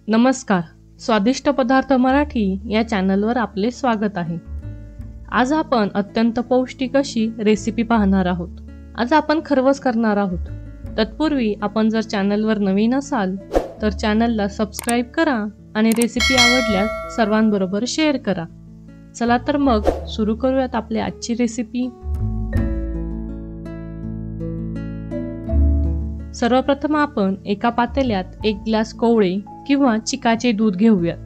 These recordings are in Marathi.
नमस्कार, स्वादिष्ट पदार्थ मराठी या चॅनलवर आपले स्वागत आहे। आज आपण अत्यंत पौष्टिक अशी रेसिपी पाहणार आहोत। आज आपण खरवस करणार आहोत। तत्पूर्वी आपण जर चॅनलवर नवीन असाल तर चॅनलला सबस्क्राइब करा आणि रेसिपी आवडल्यास सर्वांबरोबर शेअर करा। चला तर मग सुरू करूयात आपली आजची रेसिपी। सर्वप्रथम आपण एका पातेल्यात 1 ग्लास कोवळे किंवा चिकाचे दूध घेऊयात।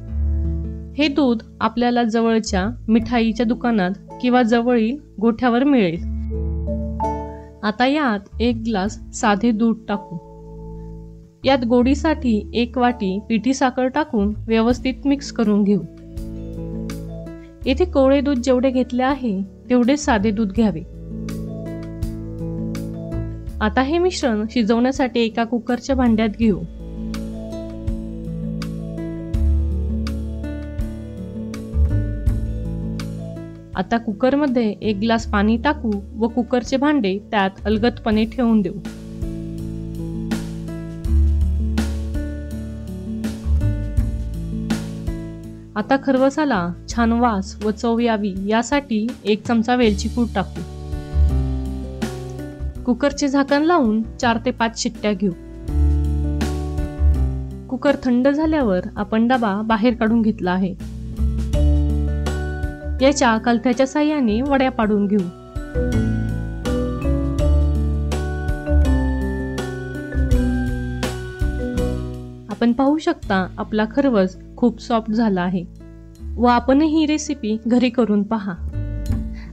हे दूध आपल्याला जवळच्या मिठाईच्या दुकानात किंवा जवळील गोठ्यावर मिळेल। आता यात 1 ग्लास साधे दूध टाकू। यात गोडीसाठी 1 वाटी पिठी साखर टाकून व्यवस्थित मिक्स करून घेऊ। येथे कोवळे दूध जेवढे घेतले आहे तेवढे साधे दूध घ्यावे। आता हे मिश्रण शिजवण्यासाठी एका कुकरच्या भांड्यात घेऊ। आता कुकरमध्ये 1 ग्लास पाणी टाकू व कुकरचे भांडे त्यात अलगदपणे ठेवून देऊ। आता खरवसाला छान वास व चव यावी यासाठी 1 चमचा वेलची पूड टाकू। कुकरचे झाकण लावून 4 ते 5 शिट्ट्या घेऊ। कुकर थंड झाल्यावर आपण डबा बाहेर काढून घेतला आहे। याच्या कलथ्याच्या साहाय्याने वड्या पाडून घेऊ। आपण पाहू शकता आपला खरवस खूप सॉफ्ट झाला आहे व आपण ही रेसिपी घरी करून पहा।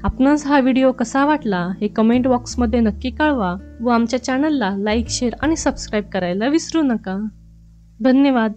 आपणास हा व्हिडिओ कसा वाटला हे कमेंट बॉक्समध्ये नक्की कळवा व आमच्या चॅनलला लाईक, शेअर आणि सबस्क्राइब करायला विसरू नका। धन्यवाद।